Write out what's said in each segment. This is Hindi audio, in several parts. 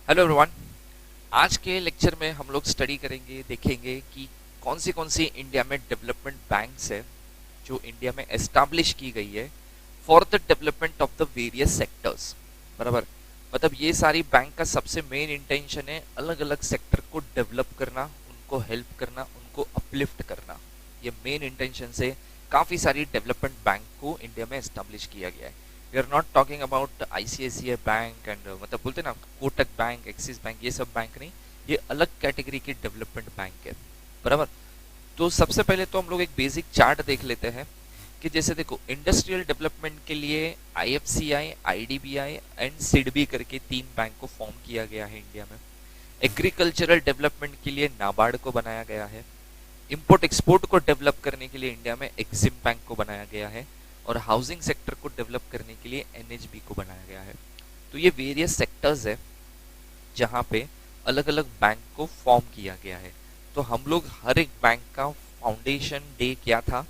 Hello everyone. आज के लेक्चर में हम लोग स्टडी करेंगे, देखेंगे कि कौन सी इंडिया में डेवलपमेंट बैंक्स है जो इंडिया में एस्टैब्लिश की गई है for the development of the various sectors. बराबर, मतलब ये सारी बैंक का सबसे मेन इंटेंशन है अलग अलग सेक्टर को डेवलप करना, उनको हेल्प करना, उनको अपलिफ्ट करना। ये मेन इंटेंशन से काफी सारी डेवलपमेंट बैंक को इंडिया में एस्टैब्लिश किया गया है। We are not talking about I C I C I bank and मतलब बोलते ना कोटक बैंक, एक्सिस बैंक, ये सब बैंक नहीं, ये अलग कैटेगरी की डेवलपमेंट बैंक है। बराबर, तो सबसे पहले तो हम लोग एक बेसिक चार्ट देख लेते हैं कि जैसे देखो इंडस्ट्रियल डेवलपमेंट के लिए आईएफसीआई, आईडीबीआई एंड सिडबी करके तीन बैंक को फॉर्म किया गया है इंडिया में। एग्रीकल्चरल डेवलपमेंट के लिए नाबार्ड को बनाया गया है। इंपोर्ट एक्सपोर्ट को डेवलप करने के लिए इंडिया में एक्सिम बैंक को बनाया गया है और हाउसिंग सेक्टर को डेवलप करने के लिए एनएचबी को बनाया गया है। तो ये वेरियस सेक्टर्स है जहां पे अलग अलग बैंक को फॉर्म किया गया है। तो हम लोग हर एक बैंक का फाउंडेशन डे क्या था,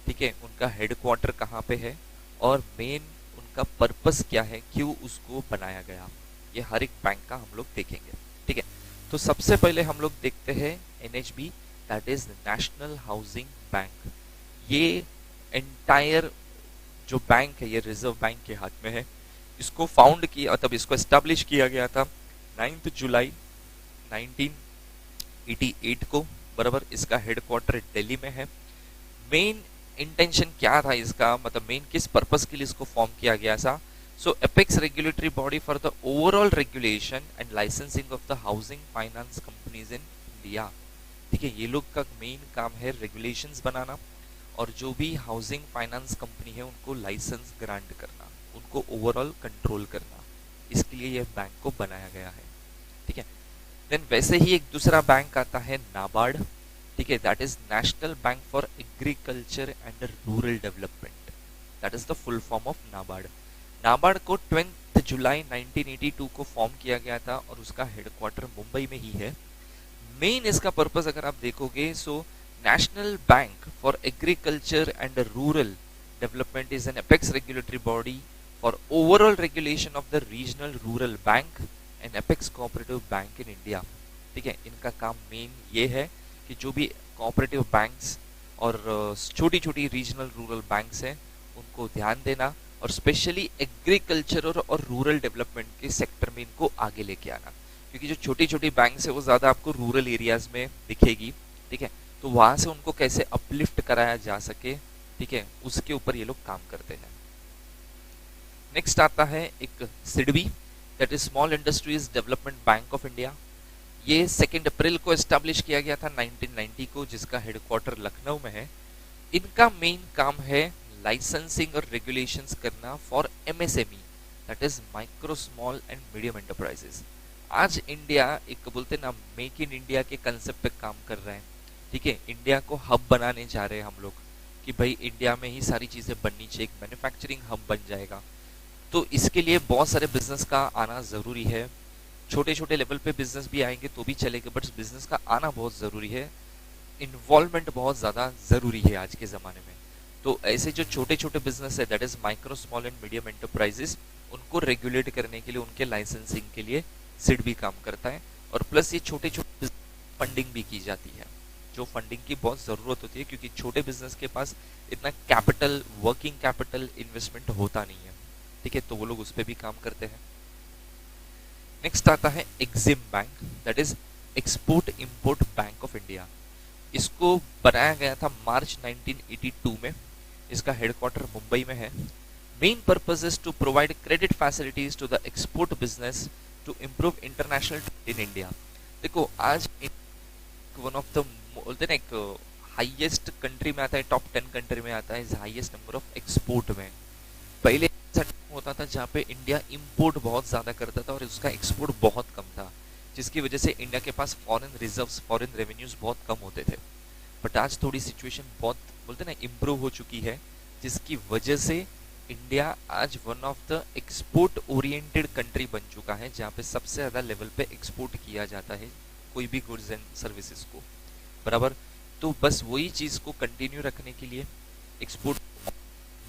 ठीक है, उनका हेडक्वार्टर कहाँ पे है और मेन उनका पर्पस क्या है, क्यों उसको बनाया गया, ये हर एक बैंक का हम लोग देखेंगे। ठीक है, तो सबसे पहले हम लोग देखते हैं NHB, that is national housing bank. ये एंटायर जो बैंक है ये रिजर्व बैंक के हाथ में है। इसको फाउंड किया, तब इसको एस्टैब्लिश किया गया था 9 जुलाई 1988 को। बराबर, इसका हेडक्वार्टर दिल्ली में है। मेन इंटेंशन क्या था इसका, मतलब मेन किस पर्पस के लिए इसको फॉर्म किया गया था। So apex regulatory body for the overall regulation and licensing of the housing finance companies in India. ठीक है, ये लोग का मेन काम है रेगुलेशंस बनाना और जो भी हाउसिंग फाइनेंस कंपनी है उनको लाइसेंस ग्रांट करना, उनको ओवरऑल कंट्रोल करना। इसके लिए यह बैंक को बनाया गया है। ठीक है, देन वैसे ही एक दूसरा बैंक आता है नाबार्ड। ठीक है, that is national bank for agriculture and rural development, that is the full form of NABARD. NABARD को 20 जुलाई 1982 को फॉर्म किया गया था और उसका हेडक्वार्टर मुंबई में ही है। मेन इसका पर्पस अगर आप देखोगे, सो National Bank for Agriculture and Rural Development is an apex regulatory body for overall regulation of the regional rural bank and apex cooperative bank in India। ठीक है, इनका काम मेन ये है कि जो भी कोऑपरेटिव बैंक्स और छोटी छोटी रीजनल रूरल बैंक्स हैं उनको ध्यान देना और स्पेशली एग्रीकल्चर और रूरल डेवलपमेंट के सेक्टर में इनको आगे लेके आना, क्योंकि जो छोटी छोटी बैंक्स है वो ज्यादा आपको रूरल एरियाज में दिखेगी। ठीक है, तो वहां से उनको कैसे अपलिफ्ट कराया जा सके, ठीक है, उसके ऊपर ये लोग काम करते हैं। नेक्स्ट आता है एक SIDBI, that is small industries development bank of India. ये 2 अप्रैल को एस्टैब्लिश किया गया था 1990 को, जिसका हेडक्वार्टर लखनऊ में है। इनका मेन काम है लाइसेंसिंग और रेगुलेशंस करना for MSME, that is micro small and medium enterprises. आज इंडिया एक बोलते ना मेक इन इंडिया के कंसेप्ट पे काम कर रहे हैं। ठीक है, इंडिया को हब बनाने जा रहे हैं हम लोग कि भाई इंडिया में ही सारी चीजें बननी चाहिए, एक मैन्युफैक्चरिंग हब बन जाएगा। तो इसके लिए बहुत सारे बिजनेस का आना जरूरी है। छोटे छोटे लेवल पे बिजनेस भी आएंगे तो भी चलेगा, बट बिजनेस का आना बहुत जरूरी है। इन्वॉल्वमेंट बहुत ज्यादा जरूरी है आज के जमाने में। तो ऐसे जो छोटे छोटे बिजनेस है, that is micro small and medium enterprises, उनको रेगुलेट करने के लिए, उनके लाइसेंसिंग के लिए सिडबी काम करता है। और प्लस ये छोटे छोटे फंडिंग भी की जाती है, जो फंडिंग की बहुत जरूरत होती है, क्योंकि छोटे बिजनेस के पास इतना कैपिटल, वर्किंग कैपिटल इन्वेस्टमेंट होता नहीं है। ठीक है, तो वो लोग उस पर भी काम करते हैं। नेक्स्ट आता है Exim bank, that is export import bank of India. इसको बनाया गया था मार्च 1982 में। इसका हेडक्वार्टर मुंबई में है। Main purpose is to provide credit facilities to the export business to improve international trade in India. देखो आज वन ऑफ द बोलते ना एक हाईएस्ट कंट्री में आता है, टॉप 10 कंट्री में आता है हाईएस्ट नंबर ऑफ एक्सपोर्ट में। पहले ऐसा होता था जहाँ पे इंडिया इंपोर्ट बहुत ज्यादा करता था और उसका एक्सपोर्ट बहुत कम था, जिसकी वजह से इंडिया के पास फॉरेन रिजर्व्स, फॉरेन रेवेन्यूज बहुत कम होते थे। बट आज थोड़ी सिचुएशन बहुत बोलते ना इम्प्रूव हो चुकी है, जिसकी वजह से इंडिया आज one of the export oriented country बन चुका है, जहाँ पे सबसे ज्यादा लेवल पे एक्सपोर्ट किया जाता है कोई भी गुड्स एंड सर्विसेज को। बराबर, तो बस वही चीज को कंटिन्यू रखने के लिए, एक्सपोर्ट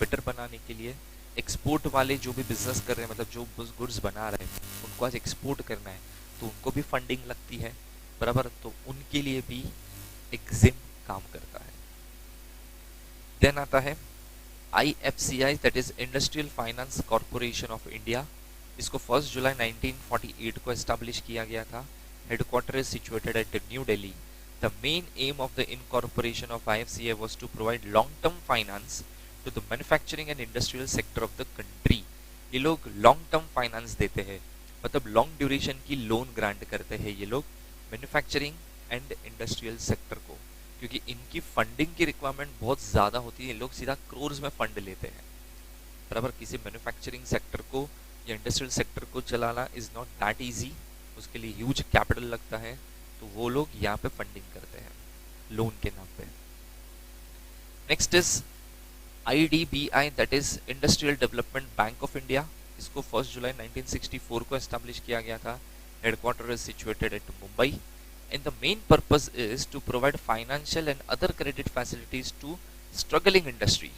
बेटर बनाने के लिए, एक्सपोर्ट वाले जो भी बिजनेस कर रहे हैं, मतलब जो गुड्स बना रहे हैं उनको आज एक्सपोर्ट करना है, तो उनको भी फंडिंग लगती है, बराबर, तो उनके लिए भी एग्जिम काम करता है। देन आता है IFCI, that is industrial finance corporation of India. इसको 1 जुलाई 1948 को एस्टैब्लिश किया गया था। Headquarter is situated at new Delhi. The main aim of the incorporation of IFCI was to provide long term finance to the manufacturing and industrial sector of the country. ये लोग लॉन्ग टर्म फाइनेंस देते हैं, मतलब लॉन्ग ड्यूरेशन की लोन ग्रांट करते हैं ये लोग मैन्युफैक्चरिंग एंड इंडस्ट्रियल सेक्टर को, क्योंकि इनकी फंडिंग की रिक्वायरमेंट बहुत ज़्यादा होती है। लोग सीधा क्रोर्स में फंड लेते हैं, बराबर। किसी मैन्युफैक्चरिंग सेक्टर को या इंडस्ट्रियल सेक्टर को चलाना इज़ नॉट दैट ईजी, उसके लिए ह्यूज कैपिटल लगता है, तो वो लोग यहाँ पे फंडिंग करते हैं लोन के नाम पे। Next is IDBI, that is industrial development bank of India. इसको 1 जुलाई 1964 को एस्टैब्लिश किया गया था। Headquarter is situated eight Mumbai and the main purpose is to provide financial and other credit facilities to struggling industry।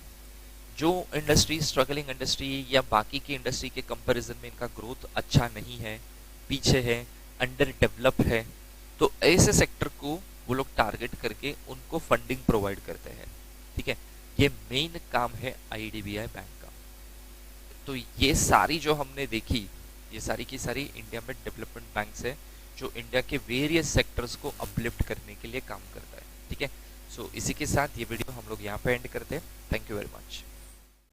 जो इंडस्ट्री स्ट्रगलिंग इंडस्ट्री या बाकी की इंडस्ट्री के कंपैरिजन में इनका ग्रोथ अच्छा नहीं है, पीछे है, अंडर डेवलप है, तो ऐसे सेक्टर को वो लोग टारगेट करके उनको फंडिंग प्रोवाइड करते हैं, ठीक है। ये मेन काम है IDBI बैंक का। तो ये सारी जो हमने देखी, ये सारी की सारी इंडिया में डेवलपमेंट बैंक्स है जो इंडिया के वेरियस सेक्टर्स को अपलिफ्ट करने के लिए काम करता है, ठीक है। सो इसी के साथ ये वीडियो हम लोग यहाँ पे एंड करते हैं। Thank you very much.